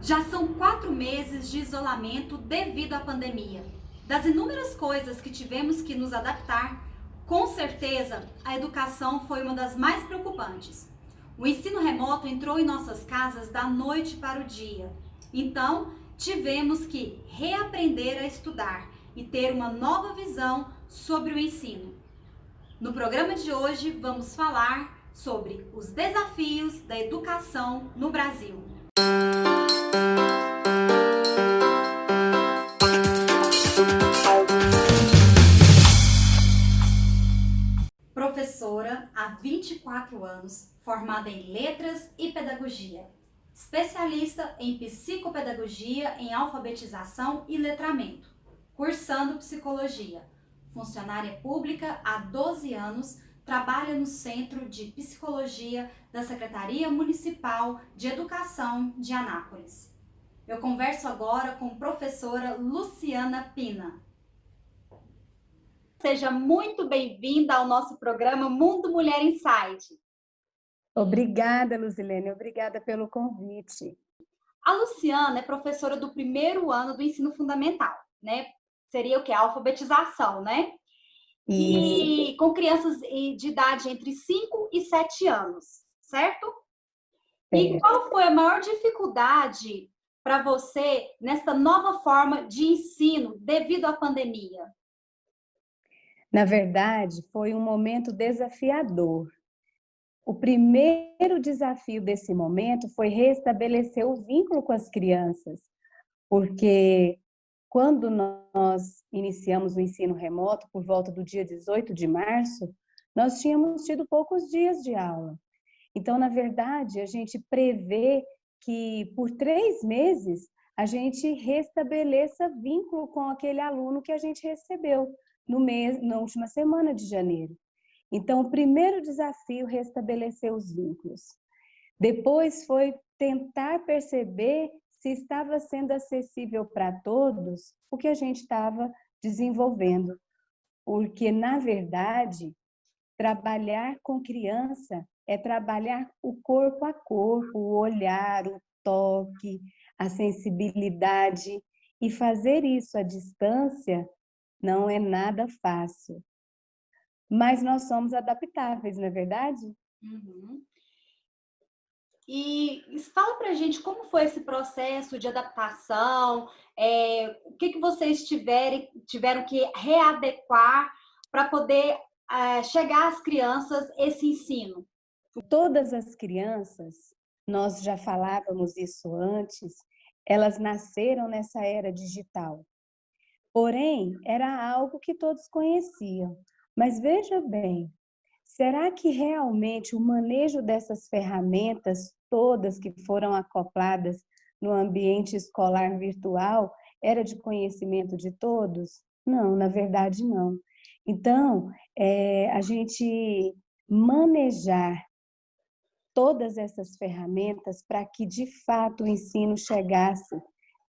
Já são 4 meses de isolamento devido à pandemia. Das inúmeras coisas que tivemos que nos adaptar, com certeza a educação foi uma das mais preocupantes. O ensino remoto entrou em nossas casas da noite para o dia. Então, tivemos que reaprender a estudar e ter uma nova visão sobre o ensino. No programa de hoje, vamos falar sobre os desafios da educação no Brasil. Professora há 24 anos, formada em Letras e Pedagogia. Especialista em Psicopedagogia, em Alfabetização e Letramento. Cursando Psicologia. Funcionária pública há 12 anos, trabalha no Centro de Psicologia da Secretaria Municipal de Educação de Anápolis. Eu converso agora com a professora Luciana Pina. Seja muito bem-vinda ao nosso programa Mundo Mulher Insight. Obrigada, Luzilene, obrigada pelo convite. A Luciana é professora do primeiro ano do ensino fundamental, né? Seria o que? A alfabetização, né? Isso. E com crianças de idade entre 5 e 7 anos, certo? E qual foi a maior dificuldade para você nesta nova forma de ensino devido à pandemia? Na verdade, foi um momento desafiador. O primeiro desafio desse momento foi restabelecer o vínculo com as crianças, porque quando nós iniciamos o ensino remoto, por volta do dia 18 de março, nós tínhamos tido poucos dias de aula. Então, na verdade, a gente prevê que por 3 meses a gente restabeleça vínculo com aquele aluno que a gente recebeu na última semana de janeiro. Então, o primeiro desafio, restabelecer os vínculos. Depois foi tentar perceber se estava sendo acessível para todos o que a gente estava desenvolvendo. Porque, na verdade, trabalhar com criança é trabalhar o corpo a corpo, o olhar, o toque, a sensibilidade. E fazer isso à distância não é nada fácil. Mas nós somos adaptáveis, não é verdade? Uhum. E fala pra gente como foi esse processo de adaptação, o que vocês tiveram que readequar para poder chegar às crianças esse ensino? Todas as crianças, nós já falávamos isso antes, elas nasceram nessa era digital. Porém, era algo que todos conheciam. Mas veja bem, será que realmente o manejo dessas ferramentas todas que foram acopladas no ambiente escolar virtual era de conhecimento de todos? Não, na verdade não. Então, a gente manejar todas essas ferramentas para que, de fato, o ensino chegasse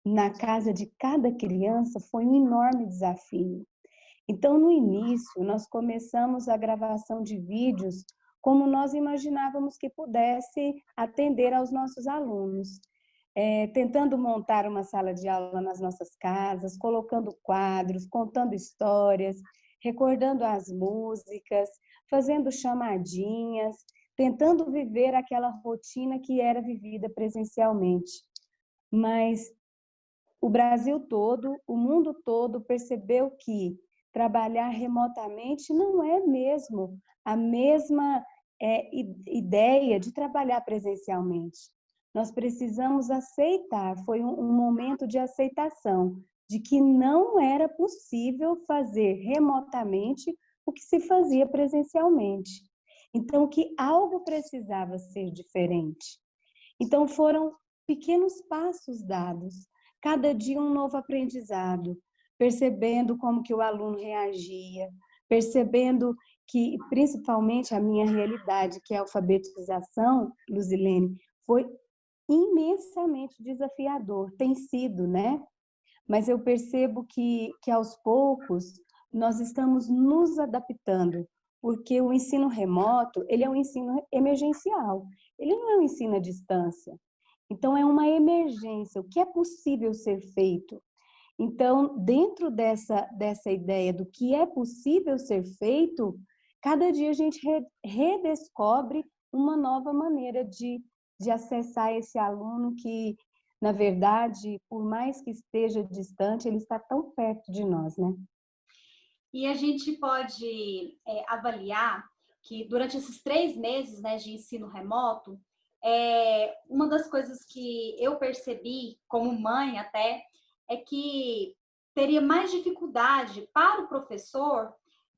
na casa de cada criança foi um enorme desafio. Então, no início, nós começamos a gravação de vídeos como nós imaginávamos que pudesse atender aos nossos alunos. Tentando montar uma sala de aula nas nossas casas, colocando quadros, contando histórias, recordando as músicas, fazendo chamadinhas, tentando viver aquela rotina que era vivida presencialmente. Mas o Brasil todo, o mundo todo percebeu que trabalhar remotamente não é mesmo a mesma ideia de trabalhar presencialmente. Nós precisamos aceitar, foi um momento de aceitação, de que não era possível fazer remotamente o que se fazia presencialmente. Então, que algo precisava ser diferente. Então, foram pequenos passos dados, cada dia um novo aprendizado, percebendo como que o aluno reagia, percebendo que, principalmente, a minha realidade, que é a alfabetização, Luzilene, foi imensamente desafiador, tem sido, né? Mas eu percebo que aos poucos, nós estamos nos adaptando, porque o ensino remoto, ele é um ensino emergencial, ele não é um ensino à distância. Então, é uma emergência. O que é possível ser feito? Então, dentro dessa ideia do que é possível ser feito, cada dia a gente redescobre uma nova maneira de acessar esse aluno que, na verdade, por mais que esteja distante, ele está tão perto de nós, né? E a gente pode avaliar que durante esses 3 meses, né, de ensino remoto, uma das coisas que eu percebi, como mãe até, é que teria mais dificuldade para o professor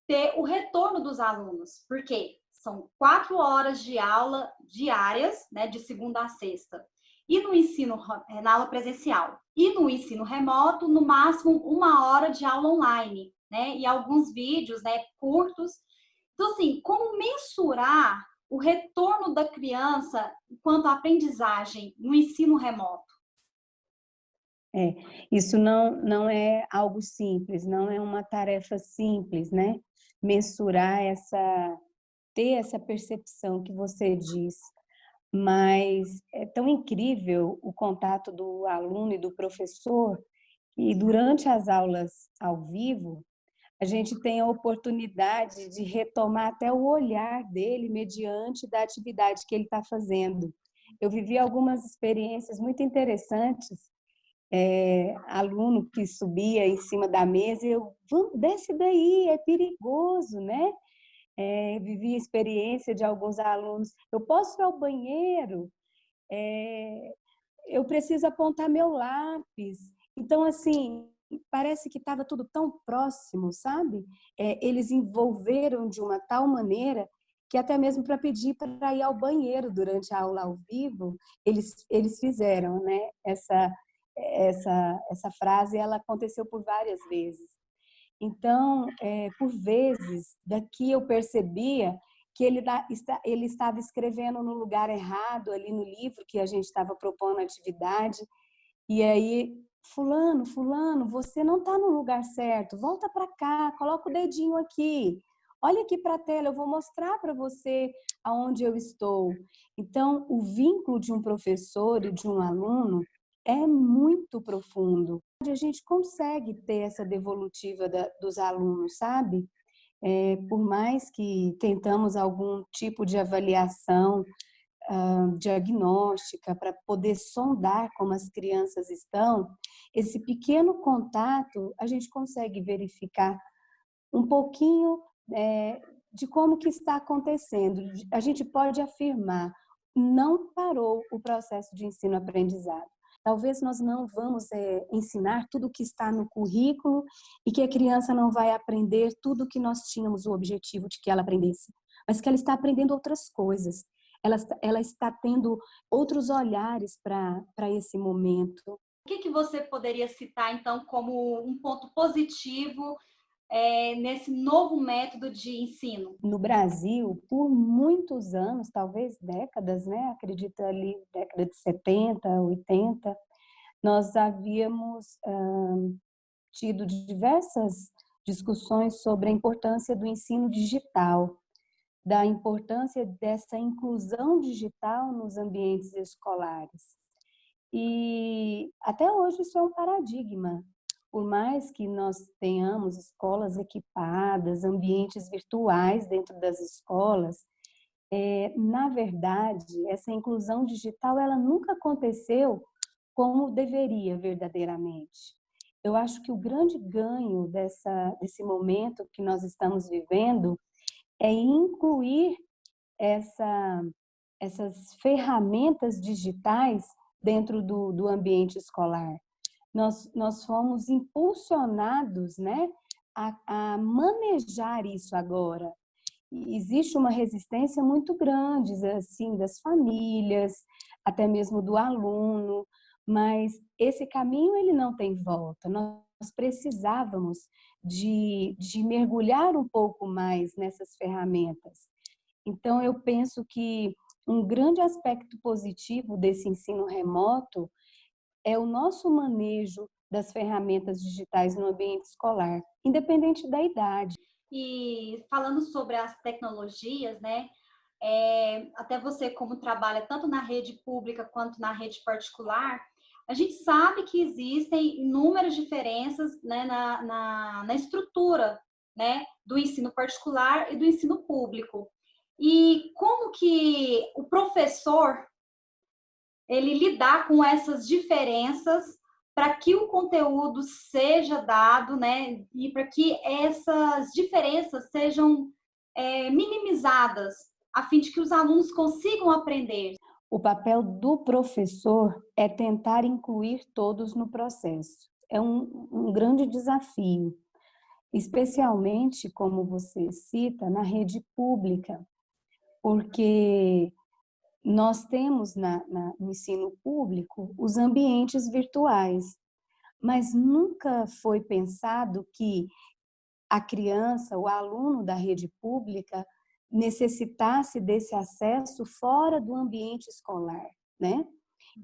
ter o retorno dos alunos, porque são 4 horas de aula diárias, né, de segunda a sexta, e no ensino, na aula presencial. E no ensino remoto, no máximo 1 hora de aula online, né? E alguns vídeos, né, curtos. Então, assim, como mensurar o retorno da criança quanto à aprendizagem no ensino remoto? É, isso não é algo simples, não é uma tarefa simples, né? Mensurar ter essa percepção que você diz, mas é tão incrível o contato do aluno e do professor, e durante as aulas ao vivo, a gente tem a oportunidade de retomar até o olhar dele mediante da atividade que ele está fazendo. Eu vivi algumas experiências muito interessantes, aluno que subia em cima da mesa, desce daí, é perigoso, né? Vivi a experiência de alguns alunos, eu posso ir ao banheiro, eu preciso apontar meu lápis. Então, assim, parece que estava tudo tão próximo, sabe? Eles envolveram de uma tal maneira que até mesmo para pedir para ir ao banheiro durante a aula ao vivo, eles fizeram, né? Essa frase, ela aconteceu por várias vezes. Então, por vezes, daqui eu percebia que ele estava escrevendo no lugar errado, ali no livro que a gente estava propondo a atividade, e aí, fulano, você não está no lugar certo, volta para cá, coloca o dedinho aqui, olha aqui para a tela, eu vou mostrar para você aonde eu estou. Então, o vínculo de um professor e de um aluno é muito profundo. A gente consegue ter essa devolutiva dos alunos, sabe? Por mais que tentamos algum tipo de avaliação diagnóstica para poder sondar como as crianças estão, esse pequeno contato a gente consegue verificar um pouquinho de como que está acontecendo. A gente pode afirmar, não parou o processo de ensino-aprendizado. Talvez nós não vamos ensinar tudo o que está no currículo e que a criança não vai aprender tudo o que nós tínhamos o objetivo de que ela aprendesse, mas que ela está aprendendo outras coisas. Ela está tendo outros olhares para esse momento. O que você poderia citar, então, como um ponto positivo nesse novo método de ensino? No Brasil, por muitos anos, talvez décadas, né? Acredito ali, década de 70, 80, nós havíamos tido diversas discussões sobre a importância do ensino digital, da importância dessa inclusão digital nos ambientes escolares. E até hoje isso é um paradigma. Por mais que nós tenhamos escolas equipadas, ambientes virtuais dentro das escolas, na verdade, essa inclusão digital ela nunca aconteceu como deveria verdadeiramente. Eu acho que o grande ganho desse momento que nós estamos vivendo é incluir essa, essas ferramentas digitais dentro do ambiente escolar. Nós fomos impulsionados, né, a manejar isso agora. E existe uma resistência muito grande, assim, das famílias, até mesmo do aluno, mas esse caminho ele não tem volta. Nós precisávamos de mergulhar um pouco mais nessas ferramentas. Então, eu penso que um grande aspecto positivo desse ensino remoto é o nosso manejo das ferramentas digitais no ambiente escolar, independente da idade. E falando sobre as tecnologias, né? até você como trabalha tanto na rede pública quanto na rede particular, a gente sabe que existem inúmeras diferenças, né, na estrutura, né, do ensino particular e do ensino público. E como que o professor ele lidar com essas diferenças para que o conteúdo seja dado, né, e para que essas diferenças sejam minimizadas, a fim de que os alunos consigam aprender. O papel do professor é tentar incluir todos no processo. É um grande desafio, especialmente, como você cita, na rede pública, porque nós temos no ensino público os ambientes virtuais, mas nunca foi pensado que a criança, o aluno da rede pública, necessitasse desse acesso fora do ambiente escolar, né?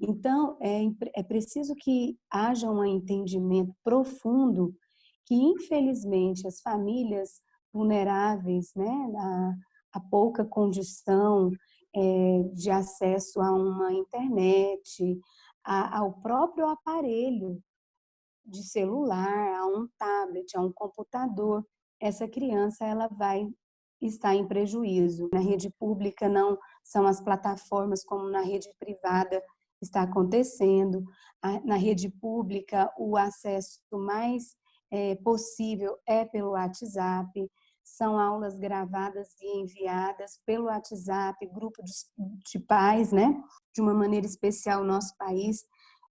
Então, é preciso que haja um entendimento profundo que, infelizmente, as famílias vulneráveis, né, a pouca condição de acesso a uma internet, ao próprio aparelho de celular, a um tablet, a um computador, essa criança ela vai estar em prejuízo. Na rede pública não são as plataformas como na rede privada está acontecendo. Na rede pública o acesso mais possível é pelo WhatsApp, são aulas gravadas e enviadas pelo WhatsApp, grupo de pais, né? De uma maneira especial, o nosso país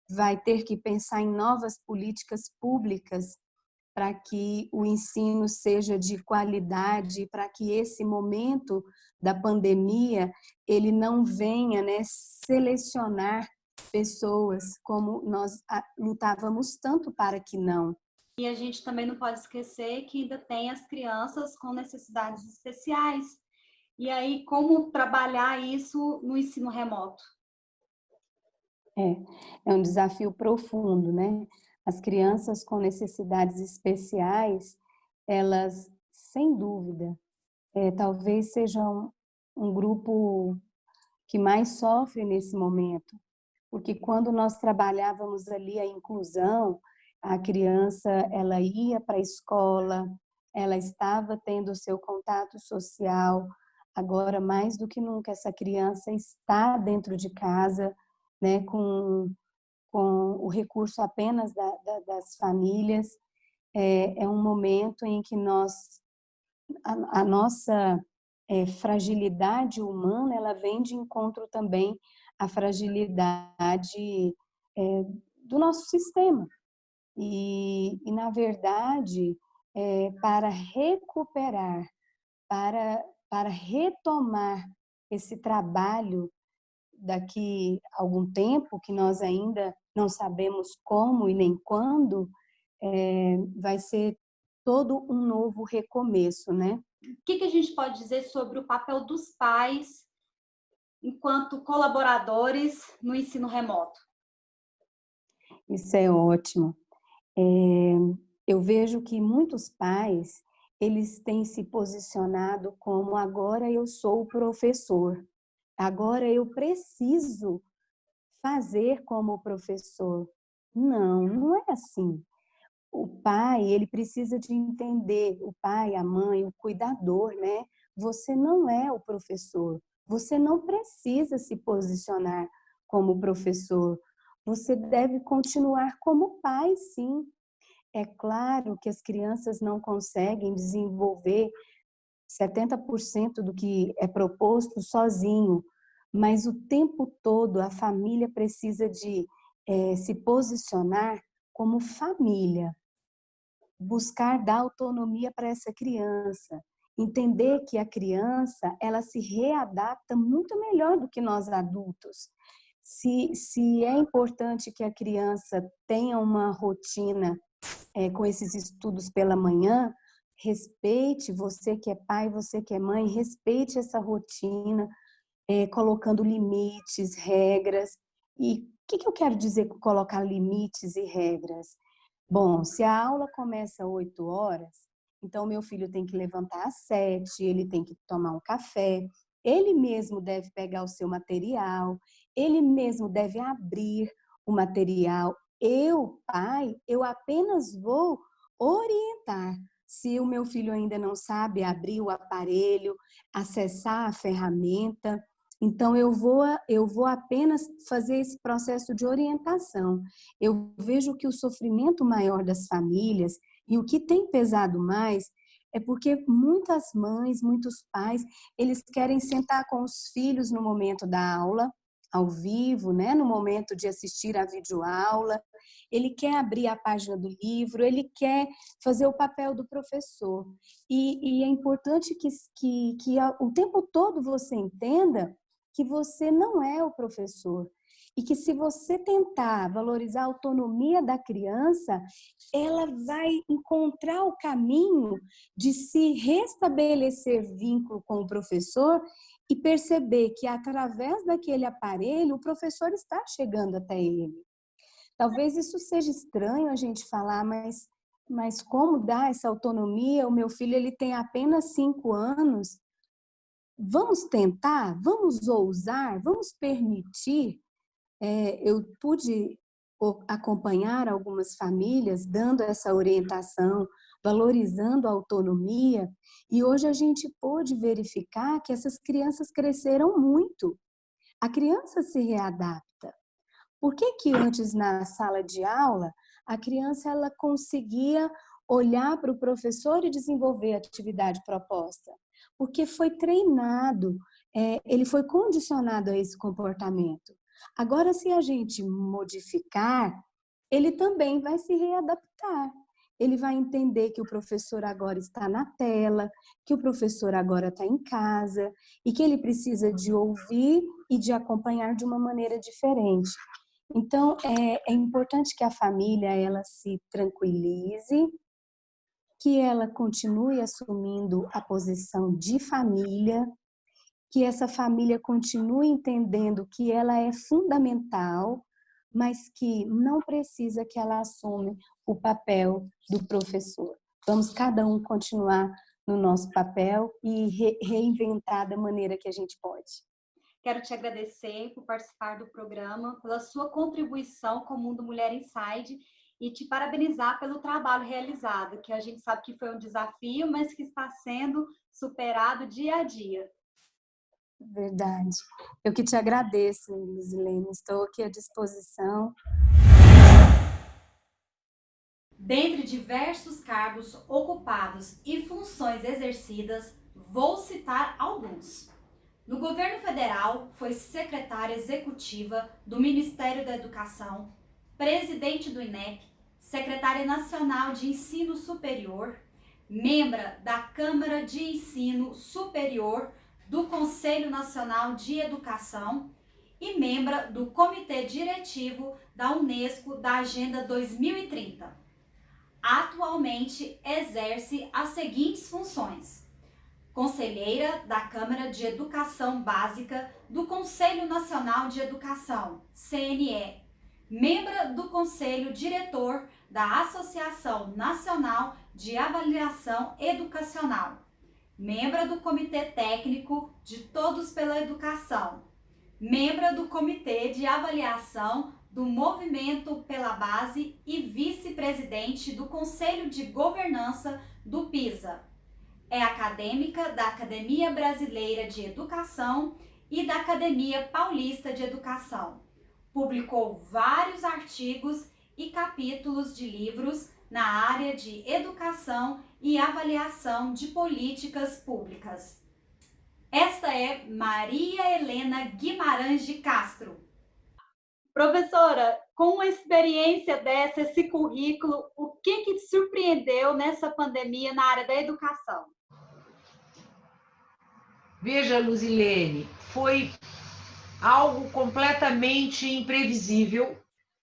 vai ter que pensar em novas políticas públicas para que o ensino seja de qualidade, para que esse momento da pandemia ele não venha, né, selecionar pessoas como nós lutávamos tanto para que não. E a gente também não pode esquecer que ainda tem as crianças com necessidades especiais. E aí, como trabalhar isso no ensino remoto? É um desafio profundo, né? As crianças com necessidades especiais, elas, sem dúvida, talvez sejam um grupo que mais sofre nesse momento, porque quando nós trabalhávamos ali a inclusão, a criança ela ia para a escola, ela estava tendo o seu contato social. Agora, mais do que nunca, essa criança está dentro de casa, né, com o recurso apenas das famílias. É um momento em que a nossa fragilidade humana, ela vem de encontro também à fragilidade do nosso sistema. Na verdade, para recuperar, para retomar esse trabalho daqui a algum tempo, que nós ainda não sabemos como e nem quando, vai ser todo um novo recomeço, né? O que a gente pode dizer sobre o papel dos pais enquanto colaboradores no ensino remoto? Isso é ótimo. Eu vejo que muitos pais, eles têm se posicionado como agora eu sou o professor, agora eu preciso fazer como professor. Não, não é assim. O pai, ele precisa de entender, o pai, a mãe, o cuidador, né? Você não é o professor, você não precisa se posicionar como professor, você deve continuar como pai, sim. É claro que as crianças não conseguem desenvolver 70% do que é proposto sozinho, mas o tempo todo a família precisa de se posicionar como família, buscar dar autonomia para essa criança, entender que a criança ela se readapta muito melhor do que nós adultos. Se é importante que a criança tenha uma rotina com esses estudos pela manhã, respeite, você que é pai, você que é mãe, respeite essa rotina, colocando limites, regras. E o que eu quero dizer com colocar limites e regras? Bom, se a aula começa às 8 horas, então meu filho tem que levantar às 7, ele tem que tomar um café, ele mesmo deve pegar o seu material, ele mesmo deve abrir o material. Eu, pai, eu apenas vou orientar. Se o meu filho ainda não sabe abrir o aparelho, acessar a ferramenta, então eu vou apenas fazer esse processo de orientação. Eu vejo que o sofrimento maior das famílias e o que tem pesado mais é porque muitas mães, muitos pais, eles querem sentar com os filhos no momento da aula, ao vivo, né? No momento de assistir a videoaula, ele quer abrir a página do livro, ele quer fazer o papel do professor. E é importante que o tempo todo você entenda que você não é o professor. E que se você tentar valorizar a autonomia da criança, ela vai encontrar o caminho de se restabelecer vínculo com o professor e perceber que através daquele aparelho o professor está chegando até ele. Talvez isso seja estranho a gente falar, mas como dar essa autonomia? O meu filho ele tem apenas 5 anos. Vamos tentar? Vamos ousar? Vamos permitir? Eu pude acompanhar algumas famílias dando essa orientação, valorizando a autonomia, e hoje a gente pôde verificar que essas crianças cresceram muito. A criança se readapta. Por que que antes na sala de aula a criança ela conseguia olhar para o professor e desenvolver a atividade proposta? Porque foi treinado, ele foi condicionado a esse comportamento. Agora, se a gente modificar, ele também vai se readaptar. Ele vai entender que o professor agora está na tela, que o professor agora está em casa e que ele precisa de ouvir e de acompanhar de uma maneira diferente. Então, é importante que a família ela se tranquilize, que ela continue assumindo a posição de família, que essa família continue entendendo que ela é fundamental, mas que não precisa que ela assuma o papel do professor. Vamos cada um continuar no nosso papel e reinventar da maneira que a gente pode. Quero te agradecer por participar do programa, pela sua contribuição com o Mundo Mulher Inside e te parabenizar pelo trabalho realizado, que a gente sabe que foi um desafio, mas que está sendo superado dia a dia. Verdade. Eu que te agradeço, Luzilene. Estou aqui à disposição. Dentre diversos cargos ocupados e funções exercidas, vou citar alguns. No governo federal, foi secretária executiva do Ministério da Educação, presidente do INEP, secretária nacional de Ensino Superior, membra da Câmara de Ensino Superior do Conselho Nacional de Educação e membra do Comitê Diretivo da Unesco da Agenda 2030. Atualmente exerce as seguintes funções: conselheira da Câmara de Educação Básica do Conselho Nacional de Educação, CNE, membra do Conselho Diretor da Associação Nacional de Avaliação Educacional, membra do Comitê Técnico de Todos pela Educação, membra do Comitê de Avaliação do Movimento pela Base e vice-presidente do Conselho de Governança do PISA. É acadêmica da Academia Brasileira de Educação e da Academia Paulista de Educação. Publicou vários artigos e capítulos de livros na área de educação e avaliação de políticas públicas. Esta é Maria Helena Guimarães de Castro. Professora, com uma experiência dessa, esse currículo, o que te surpreendeu nessa pandemia na área da educação? Veja, Luzilene, foi algo completamente imprevisível.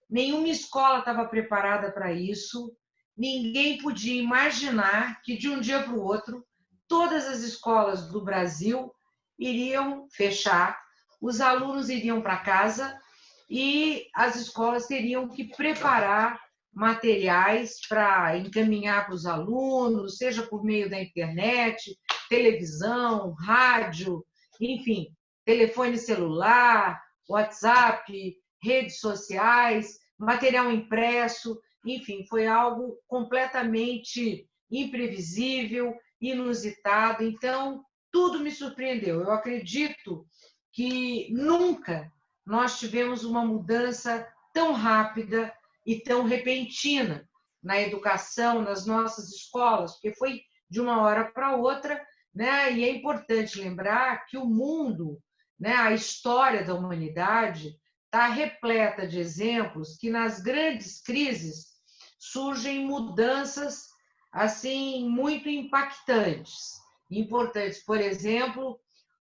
Nenhuma escola estava preparada para isso. Ninguém podia imaginar que de um dia para o outro todas as escolas do Brasil iriam fechar, os alunos iriam para casa e as escolas teriam que preparar materiais para encaminhar para os alunos, seja por meio da internet, televisão, rádio, enfim, telefone celular, WhatsApp, redes sociais, material impresso, enfim, foi algo completamente imprevisível, inusitado. Então, tudo me surpreendeu. Eu acredito que nunca nós tivemos uma mudança tão rápida e tão repentina na educação, nas nossas escolas, porque foi de uma hora para outra, né? E é importante lembrar que o mundo, né, a história da humanidade, está repleta de exemplos que nas grandes crises surgem mudanças assim muito impactantes, importantes. Por exemplo,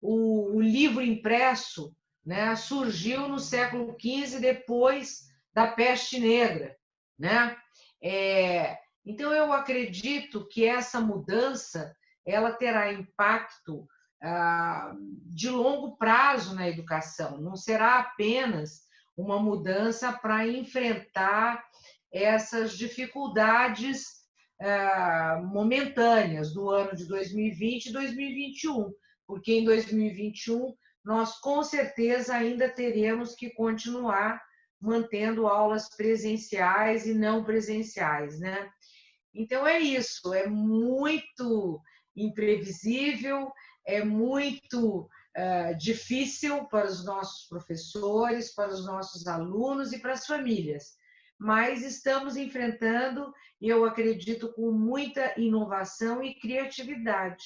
o livro impresso, né, surgiu no século XV, depois da peste negra, né? Então, eu acredito que essa mudança ela terá impacto de longo prazo na educação, não será apenas uma mudança para enfrentar essas dificuldades momentâneas do ano de 2020 e 2021, porque em 2021 nós com certeza ainda teremos que continuar mantendo aulas presenciais e não presenciais, né? Então é isso, é muito imprevisível, é muito difícil para os nossos professores, para os nossos alunos e para as famílias, mas estamos enfrentando, e eu acredito, com muita inovação e criatividade.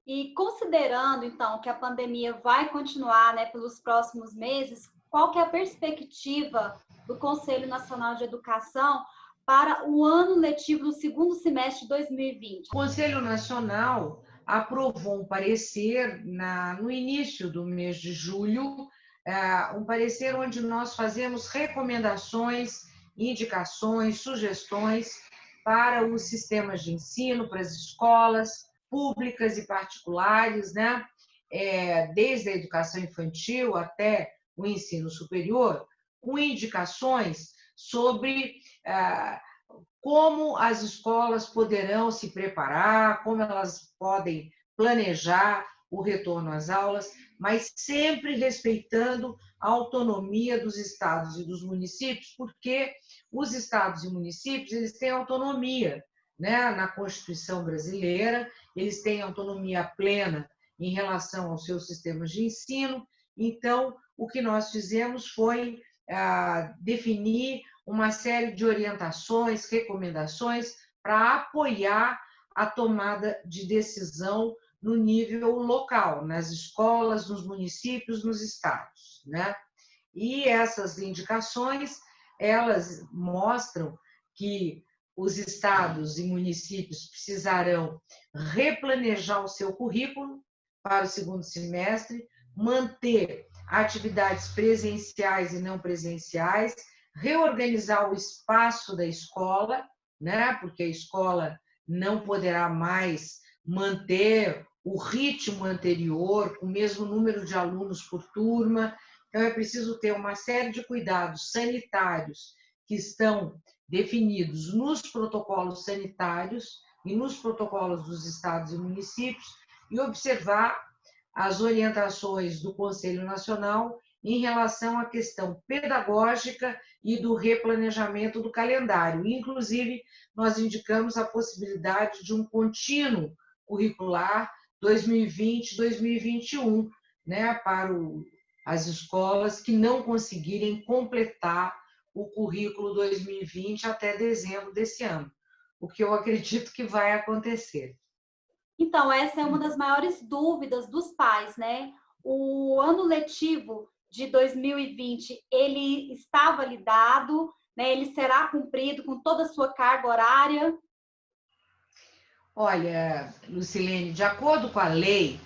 E considerando, então, que a pandemia vai continuar, né, pelos próximos meses, qual que é a perspectiva do Conselho Nacional de Educação para o ano letivo no segundo semestre de 2020? O Conselho Nacional aprovou um parecer no início do mês de julho, um parecer onde nós fazemos recomendações, indicações, sugestões para os sistemas de ensino, para as escolas públicas e particulares, né? Desde a educação infantil até o ensino superior, com indicações sobre como as escolas poderão se preparar, como elas podem planejar o retorno às aulas, mas sempre respeitando a autonomia dos estados e dos municípios, porque os estados e municípios eles têm autonomia, né, na Constituição brasileira, eles têm autonomia plena em relação aos seus sistemas de ensino. Então, o que nós fizemos foi definir uma série de orientações, recomendações para apoiar a tomada de decisão no nível local, nas escolas, nos municípios, nos estados, né? E essas indicações, elas mostram que os estados e municípios precisarão replanejar o seu currículo para o segundo semestre, manter atividades presenciais e não presenciais, reorganizar o espaço da escola, né? Porque a escola não poderá mais manter o ritmo anterior, com o mesmo número de alunos por turma. Então, é preciso ter uma série de cuidados sanitários que estão definidos nos protocolos sanitários e nos protocolos dos estados e municípios e observar as orientações do Conselho Nacional em relação à questão pedagógica e do replanejamento do calendário. Inclusive, nós indicamos a possibilidade de um contínuo curricular 2020-2021, né, para as escolas que não conseguirem completar o currículo 2020 até dezembro desse ano, o que eu acredito que vai acontecer. Então, essa é uma das maiores dúvidas dos pais, né? O ano letivo de 2020, ele está validado, né? Ele será cumprido com toda a sua carga horária? Olha, Lucilene, de acordo com a lei,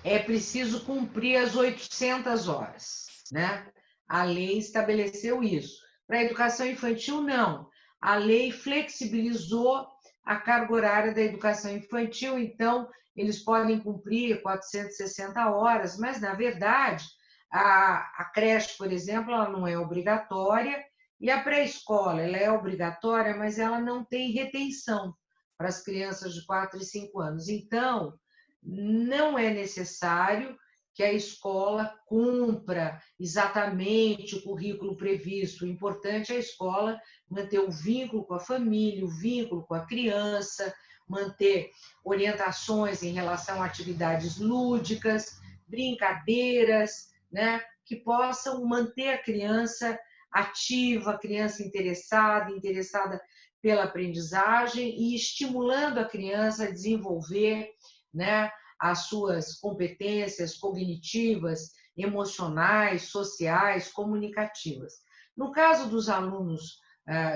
é preciso cumprir as 800 horas, né? A lei estabeleceu isso. Para a educação infantil, não. A lei flexibilizou a carga horária da educação infantil, então eles podem cumprir 460 horas, mas, na verdade, a creche, por exemplo, ela não é obrigatória, e a pré-escola, ela é obrigatória, mas ela não tem retenção para as crianças de 4 e 5 anos. Então, não é necessário que a escola cumpra exatamente o currículo previsto. O importante é a escola manter o vínculo com a família, o vínculo com a criança, manter orientações em relação a atividades lúdicas, brincadeiras, né, que possam manter a criança ativa, a criança interessada pela aprendizagem e estimulando a criança a desenvolver, né, as suas competências cognitivas, emocionais, sociais, comunicativas. No caso dos alunos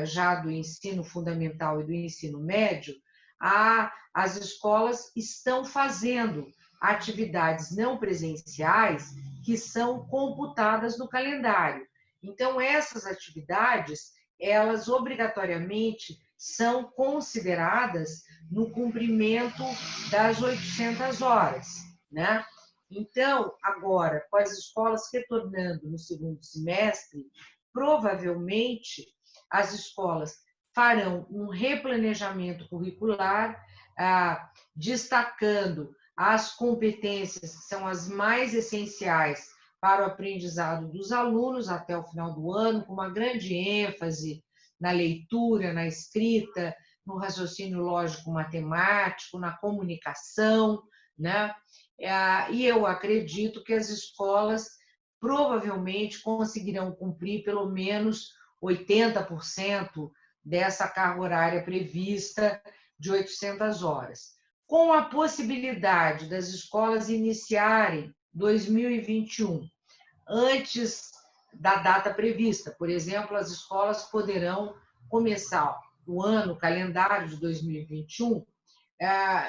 já do ensino fundamental e do ensino médio, as escolas estão fazendo atividades não presenciais que são computadas no calendário. Então, essas atividades, elas obrigatoriamente são consideradas no cumprimento das 800 horas, né? Então, agora, com as escolas retornando no segundo semestre, provavelmente as escolas farão um replanejamento curricular, destacando as competências que são as mais essenciais para o aprendizado dos alunos até o final do ano, com uma grande ênfase na leitura, na escrita, no raciocínio lógico-matemático, na comunicação, né? E eu acredito que as escolas provavelmente conseguirão cumprir pelo menos 80% dessa carga horária prevista de 800 horas. Com a possibilidade das escolas iniciarem 2021 antes da data prevista, por exemplo, as escolas poderão começar o ano, o calendário de 2021,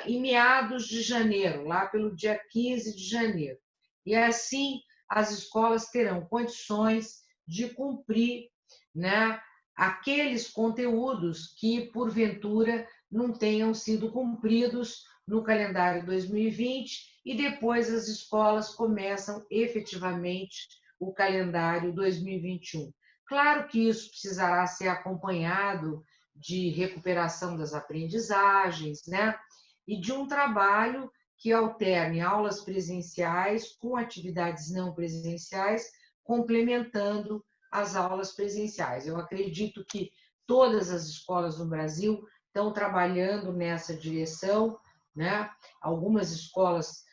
em meados de janeiro, lá pelo dia 15 de janeiro. E assim as escolas terão condições de cumprir, né, aqueles conteúdos que, porventura, não tenham sido cumpridos no calendário 2020 e depois as escolas começam efetivamente o calendário 2021. Claro que isso precisará ser acompanhado de recuperação das aprendizagens, né? E de um trabalho que alterne aulas presenciais com atividades não presenciais, complementando as aulas presenciais. Eu acredito que todas as escolas no Brasil estão trabalhando nessa direção, né? Algumas escolas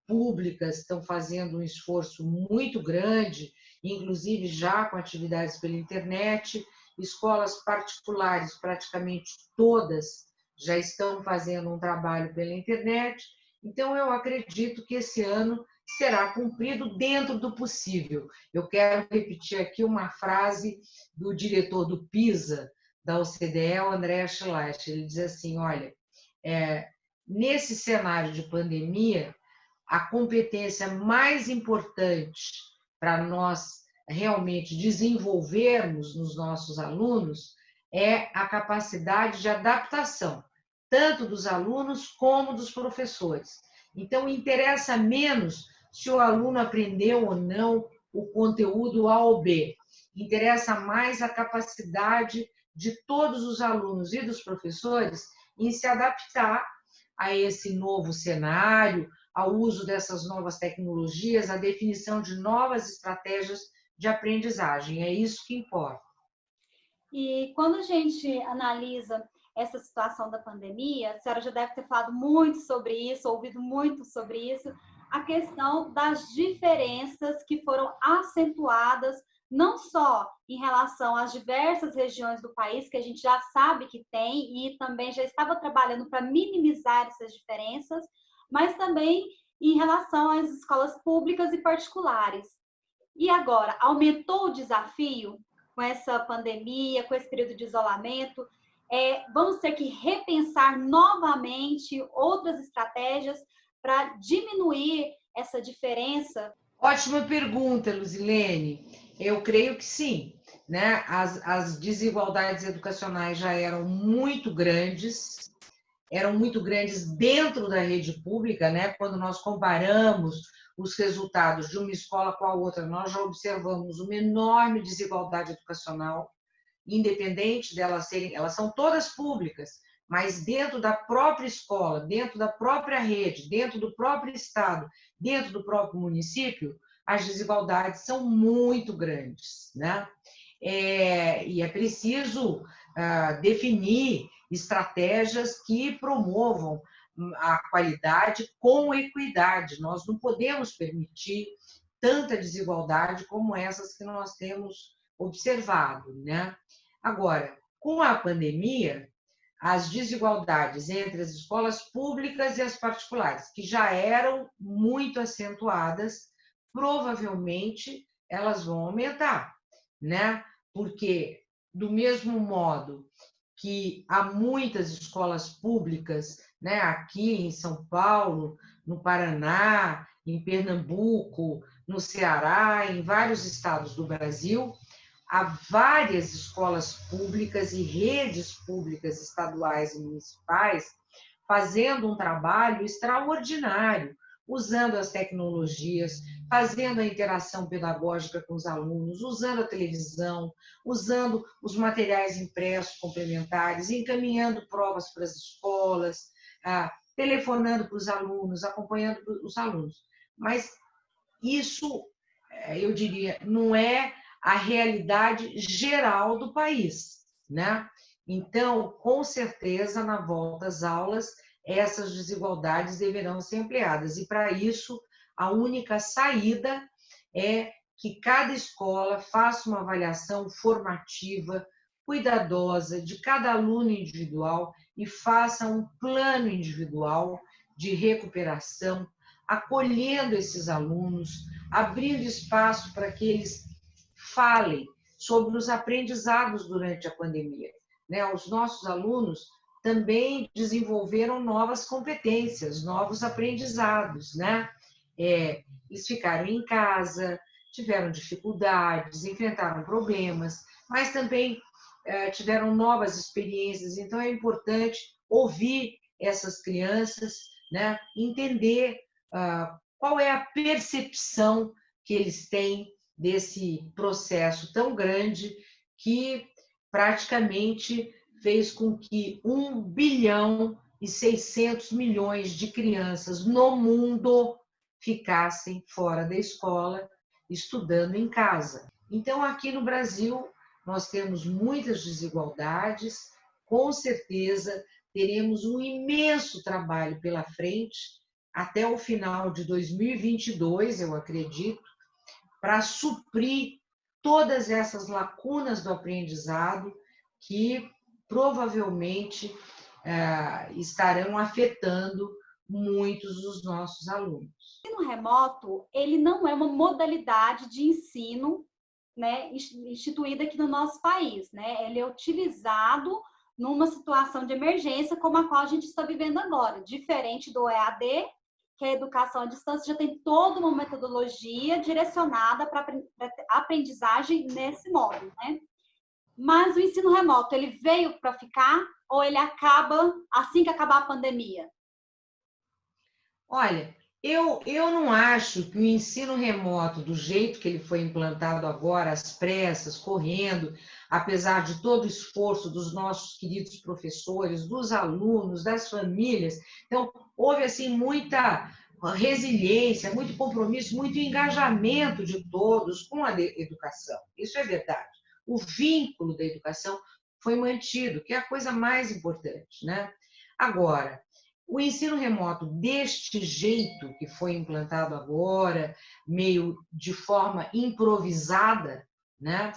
públicas estão fazendo um esforço muito grande, inclusive já com atividades pela internet. Escolas particulares, praticamente todas, já estão fazendo um trabalho pela internet. Então, eu acredito que esse ano será cumprido dentro do possível. Eu quero repetir aqui uma frase do diretor do PISA, da OCDE, o André Schleich. Ele diz assim, olha, nesse cenário de pandemia, a competência mais importante para nós realmente desenvolvermos nos nossos alunos é a capacidade de adaptação, tanto dos alunos como dos professores. Então, interessa menos se o aluno aprendeu ou não o conteúdo A ou B. Interessa mais a capacidade de todos os alunos e dos professores em se adaptar a esse novo cenário, ao uso dessas novas tecnologias, a definição de novas estratégias de aprendizagem. É isso que importa. E quando a gente analisa essa situação da pandemia, a senhora já deve ter falado muito sobre isso, ouvido muito sobre isso, a questão das diferenças que foram acentuadas, não só em relação às diversas regiões do país, que a gente já sabe que tem, e também já estava trabalhando para minimizar essas diferenças, mas também em relação às escolas públicas e particulares. E agora, aumentou o desafio com essa pandemia, com esse período de isolamento? Vamos ter que repensar novamente outras estratégias para diminuir essa diferença? Ótima pergunta, Luzilene. Eu creio que sim, né? As desigualdades educacionais já eram muito grandes dentro da rede pública, né? Quando nós comparamos os resultados de uma escola com a outra, nós já observamos uma enorme desigualdade educacional, independente delas serem, elas são todas públicas, mas dentro da própria escola, dentro da própria rede, dentro do próprio estado, dentro do próprio município, as desigualdades são muito grandes, né? E é preciso definir estratégias que promovam a qualidade com equidade. Nós não podemos permitir tanta desigualdade como essas que nós temos observado, né? Agora, com a pandemia, as desigualdades entre as escolas públicas e as particulares, que já eram muito acentuadas, provavelmente elas vão aumentar, né? Porque, do mesmo modo que há muitas escolas públicas, né, aqui em São Paulo, no Paraná, em Pernambuco, no Ceará, em vários estados do Brasil, há várias escolas públicas e redes públicas estaduais e municipais fazendo um trabalho extraordinário, usando as tecnologias, fazendo a interação pedagógica com os alunos, usando a televisão, usando os materiais impressos complementares, encaminhando provas para as escolas, telefonando para os alunos, acompanhando os alunos. Mas isso, eu diria, não é a realidade geral do país, né? Então, com certeza, na volta às aulas, essas desigualdades deverão ser ampliadas. E, para isso, a única saída é que cada escola faça uma avaliação formativa, cuidadosa de cada aluno individual e faça um plano individual de recuperação, acolhendo esses alunos, abrindo espaço para que eles falem sobre os aprendizados durante a pandemia. Né? Os nossos alunos também desenvolveram novas competências, novos aprendizados, né? Eles ficaram em casa, tiveram dificuldades, enfrentaram problemas, mas também tiveram novas experiências. Então, é importante ouvir essas crianças, né? Entender qual é a percepção que eles têm desse processo tão grande que praticamente fez com que 1 bilhão e 600 milhões de crianças no mundo ficassem fora da escola, estudando em casa. Então, aqui no Brasil, nós temos muitas desigualdades, com certeza teremos um imenso trabalho pela frente, até o final de 2022, eu acredito, para suprir todas essas lacunas do aprendizado que provavelmente estarão afetando muitos dos nossos alunos. O ensino remoto, ele não é uma modalidade de ensino, né, instituída aqui no nosso país, né? Ele é utilizado numa situação de emergência como a qual a gente está vivendo agora, diferente do EAD, que a educação à distância já tem toda uma metodologia direcionada para aprendizagem nesse modo, né? Mas o ensino remoto, ele veio para ficar ou ele acaba assim que acabar a pandemia? Olha, eu não acho que o ensino remoto, do jeito que ele foi implantado agora, às pressas, correndo, apesar de todo o esforço dos nossos queridos professores, dos alunos, das famílias, então houve assim muita resiliência, muito compromisso, muito engajamento de todos com a educação. Isso é verdade. O vínculo da educação foi mantido, que é a coisa mais importante, né? Agora, o ensino remoto deste jeito que foi implantado agora, meio de forma improvisada, né?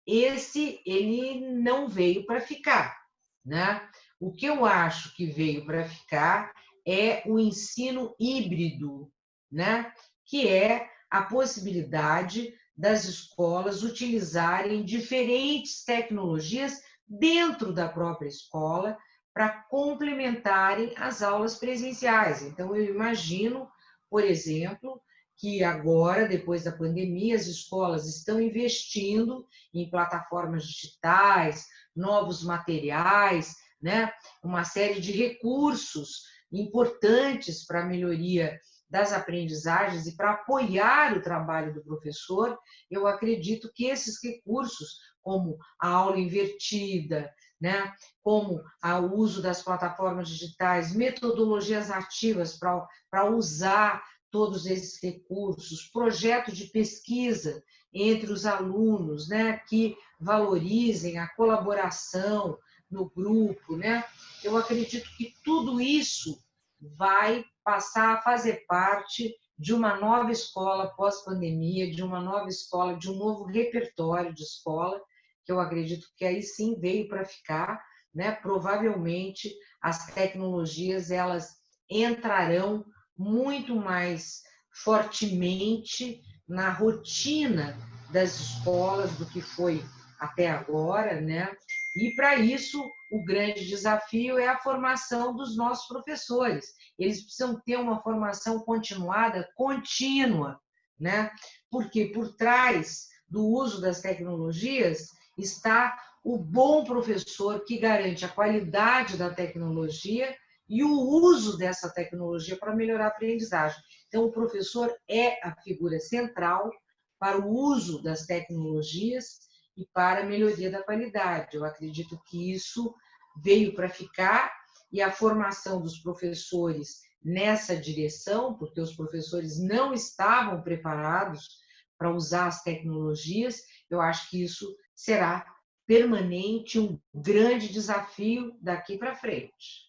Ele não veio para ficar, né? O que eu acho que veio para ficar é o ensino híbrido, né? Que é a possibilidade das escolas utilizarem diferentes tecnologias dentro da própria escola para complementarem as aulas presenciais. Então, eu imagino, por exemplo, que agora, depois da pandemia, as escolas estão investindo em plataformas digitais, novos materiais, né? Uma série de recursos importantes para a melhoria das aprendizagens e para apoiar o trabalho do professor, eu acredito que esses recursos, como a aula invertida, né, como o uso das plataformas digitais, metodologias ativas para usar todos esses recursos, projetos de pesquisa entre os alunos, né, que valorizem a colaboração no grupo, né? Eu acredito que tudo isso vai passar a fazer parte de uma nova escola pós-pandemia, de uma nova escola, de um novo repertório de escola, que eu acredito que aí sim veio para ficar, né? Provavelmente as tecnologias elas entrarão muito mais fortemente na rotina das escolas do que foi até agora, né? E para isso o grande desafio é a formação dos nossos professores. Eles precisam ter uma formação continuada, contínua, né? Porque por trás do uso das tecnologias está o bom professor que garante a qualidade da tecnologia e o uso dessa tecnologia para melhorar a aprendizagem. Então, o professor é a figura central para o uso das tecnologias e para a melhoria da qualidade. Eu acredito que isso veio para ficar e a formação dos professores nessa direção, porque os professores não estavam preparados para usar as tecnologias, eu acho que isso será permanente, um grande desafio daqui para frente.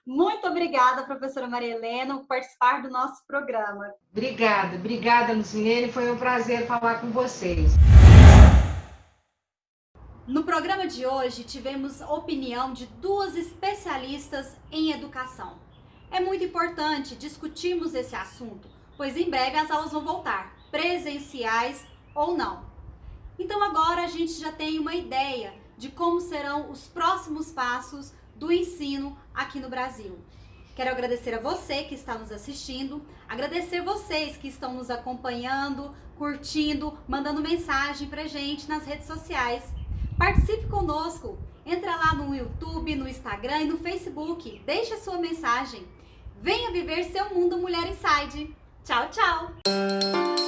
Muito obrigada, professora Maria Helena, por participar do nosso programa. Obrigada, Lucilene, foi um prazer falar com vocês. No programa de hoje, tivemos opinião de duas especialistas em educação. É muito importante discutirmos esse assunto, pois em breve as aulas vão voltar, presenciais ou não. Então agora a gente já tem uma ideia de como serão os próximos passos do ensino aqui no Brasil. Quero agradecer a você que está nos assistindo, agradecer vocês que estão nos acompanhando, curtindo, mandando mensagem pra gente nas redes sociais. Participe conosco, entra lá no YouTube, no Instagram e no Facebook, deixe a sua mensagem. Venha viver seu mundo Mulher Inside. Tchau, tchau!